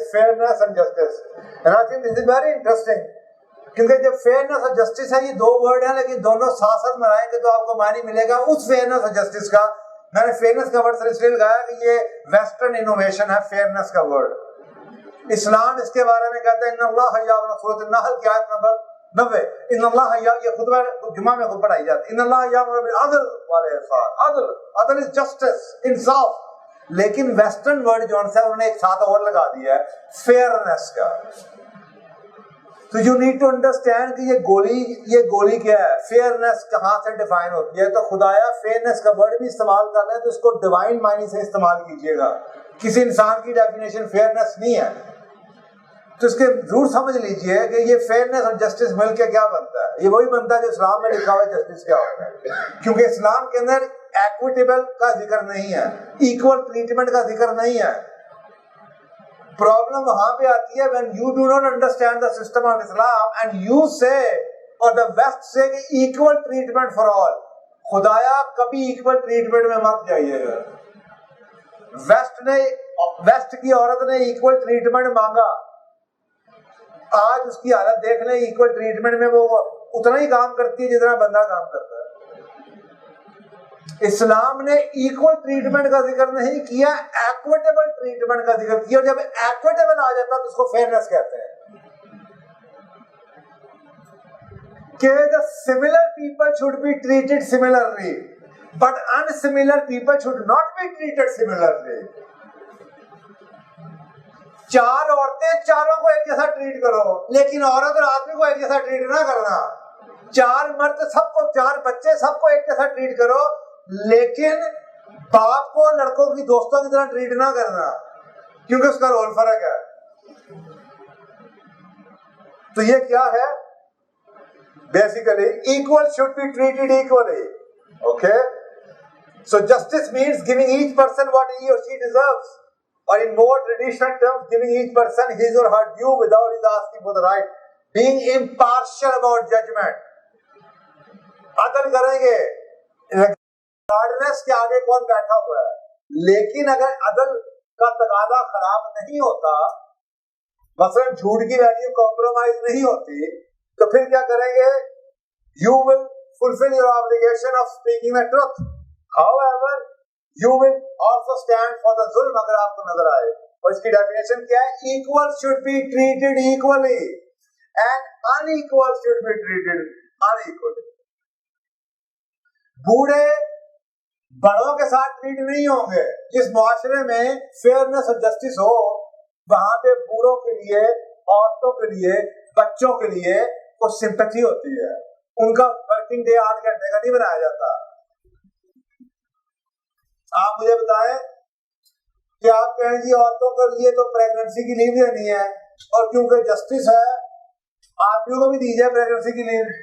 Fairness and justice, and I think this is very interesting, क्योंकि जब fairness और justice है, ये दो वर्ड है, लेकिन दोनों साथ साथ मिलाएंगे तो आपको मानी मिलेगा उस फेयरनेस और जस्टिस का। मैंने फेयरनेस का वर्ड इसलिए लगाया कि ये वेस्टर्न इनोवेशन है, फेयरनेस का वर्ड। इस्लाम इसके बारे में कहता है इन्नल्लाह यअमुरु, सूरह नहल की आयत नंबर 90, इन्नल्लाह ये खुतबा जुमा में खुद पढ़ाई जाती है, इन्नल्लाह यअमुरु बिल अदल वल इहसान। अदल, अदल इज जस्टिस, इंसाफ। लेकिन वेस्टर्न वर्ड जो है उन्होंने एक साथ और लगा दिया है, फेयरनेस का। तो यू नीड टू अंडरस्टैंड कि ये गोली क्या है, फेयरनेस कहां से डिफाइन होती है। तो खुदाया फेयरनेस का वर्ड भी इस्तेमाल कर रहे हैं तो इसको डिवाइन मायने से इस्तेमाल कीजिएगा, किसी इंसान की डेफिनेशन फेयरनेस नहीं है। तो इसके जरूर समझ लीजिए कि ये फेयरनेस और जस्टिस मिलकर क्या बनता है। ये वही बनता है जो इस्लाम में लिखा हुआ है जस्टिस क्या होता है, क्योंकि इस्लाम के अंदर इक्विटेबल का जिक्र नहीं है, इक्वल ट्रीटमेंट का जिक्र नहीं है। प्रॉब्लम वहां पे आती है when you do not understand the system of Islam and you say or the West say कि equal treatment for all। खुदाया कभी equal treatment में मत जाइएगा। वेस्ट की औरत ने equal treatment मांगा, आज उसकी हालत देख लें, equal treatment में वो उतना ही काम करती है जितना बंदा काम करता है। इस्लाम ने इक्वल ट्रीटमेंट का जिक्र नहीं किया, इक्विटेबल ट्रीटमेंट का जिक्र किया। और जब इक्विटेबल आ जाता है तो उसको फेयरनेस कहते हैं कि the similar people should be treated similarly but unsimilar people should not be treated similarly। चार औरतें चारों को एक जैसा ट्रीट करो, लेकिन औरत और आदमी को एक जैसा ट्रीट ना करना। चार मर्द सबको, चार बच्चे सबको एक जैसा ट्रीट करो, लेकिन बाप को लड़कों की दोस्तों की तरह ट्रीट ना करना, क्योंकि उसका रोल फर्क है। तो ये क्या है, basically equal should be treated equally. Okay, so justice means giving each person what he or she deserves, or in more traditional terms giving each person his or her due without his asking for the right, being impartial about judgement. अदल करेंगे, के आगे कौन बैठा हुआ है, लेकिन अगर अदल का तकादा खराब नहीं होता, मसलन झूठ की वैल्यू कॉम्प्रोमाइज नहीं होती, तो फिर क्या करेंगे, you will fulfil your obligation of speaking the truth, however you will also stand for the जुल्म अगर आपको नजर आए। और इसकी डेफिनेशन क्या है, equal should be treated equally and unequal should be treated unequally. बूढ़े बड़ों के साथ ट्रीट नहीं होंगे। जिस मुआशरे में फेयरनेस और जस्टिस हो, वहां पे बूढ़ों के लिए, औरतों के लिए, बच्चों के लिए कुछ सिंपैथी होती है। उनका वर्किंग डे 8 घंटे का नहीं बनाया जाता। आप मुझे बताएं कि आप कहें जी औरतों के लिए तो प्रेगनेंसी की लीव देनी है, और क्योंकि जस्टिस है आदमियों को भी दीजिए प्रेगनेंसी की लीव।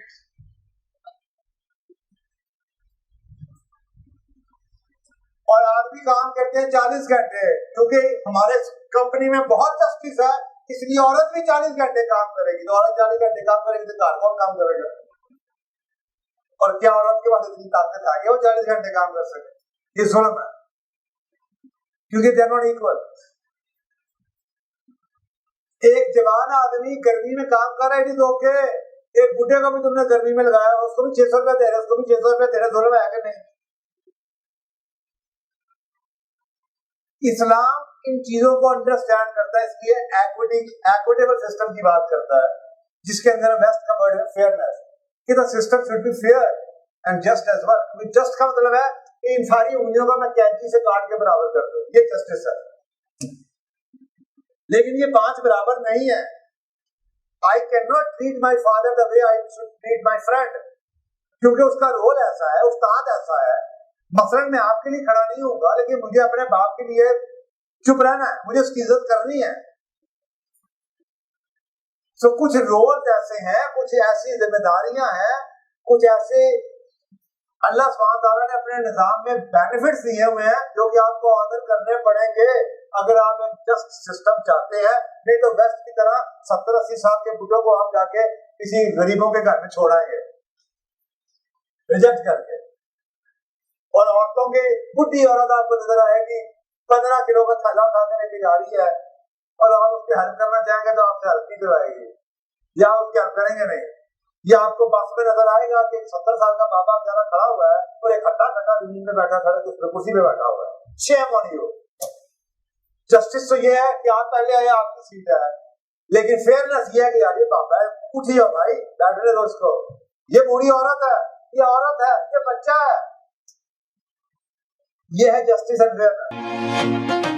और आदमी काम करते हैं 40 घंटे, क्योंकि हमारे कंपनी में बहुत जस्टिस है, इसलिए औरत भी 40 घंटे काम करेगी। तो औरत 40 घंटे काम करेगी तो घर कौन काम करेगा? और क्या औरत के पास इतनी ताकत आ गई वो 40 घंटे काम कर सके? ये जुल्म है, क्योंकि दे आर नॉट इक्वल। एक जवान आदमी गर्मी में काम कर रहा है, तो ओके, एक बुढ़े को भी तुमने गर्मी में लगाया, उसको भी 600 रुपया दे रहे, उसको भी 600 रुपया दे रहे, जुल्म है कि नहीं? इस्लाम इन चीजों को अंडरस्टैंड करता है, इसलिए इक्विटेबल सिस्टम की बात करता है, जिसके अंदर वेस्ट का वर्ड है फेयरनेस, कि the system should be fair and just as well. Just का मतलब है कि इन सारी उंगलियों को मैं कैंची से काट के बराबर कर दूं, ये जस्टिस है। लेकिन ये 5 बराबर नहीं है। I can not treat my father the way I should treat my friend, क्योंकि उसका रोल ऐसा है, उस्ताद ऐसा है। मसलन मैं आपके लिए खड़ा नहीं होऊंगा, लेकिन मुझे अपने बाप के लिए चुप रहना है, मुझे उसकी इज्जत करनी है। तो कुछ रोल ऐसे हैं, कुछ ऐसी जिम्मेदारियां हैं, कुछ ऐसे अल्लाह सुब्हानहू व तआला ने अपने निजाम में बेनिफिट्स दिए हुए हैं, जो कि आपको ऑनर करने पड़ेंगे अगर आप एक जस्ट सिस्टम चाहते हैं। नहीं तो वेस्ट की तरह 70-80 साल के बुढ़ों को आप जाके किसी गरीबों के घर में छोड़ाएंगे रिजेक्ट करके, और औरतों की बुढ़ी औरत आपको नजर आएगी 15 किलो का थैला उठा के लेके जा रही है और आप उसकी हेल्प करना चाहेंगे तो आपसे हेल्प नहीं करवाएगी, या उसकी हेल्प करेंगे नहीं। या आपको बस में नजर आएगा कि 70 साल का बाबा बेचारा खड़ा हुआ है और एक हट्टा कट्टा जमीन में बैठा खड़ा कुर्सी पे बैठा हुआ है। Shame on you. जस्टिस तो ये है कि आप पहले आए, आपकी सीट है, लेकिन फेयरनेस ये है कि यार ये बाबा है, उठिए भाई, बैठने दो उसको, ये बूढ़ी औरत है, ये औरत है, ये बच्चा है। ये है जस्टिस एंड फेयरनेस।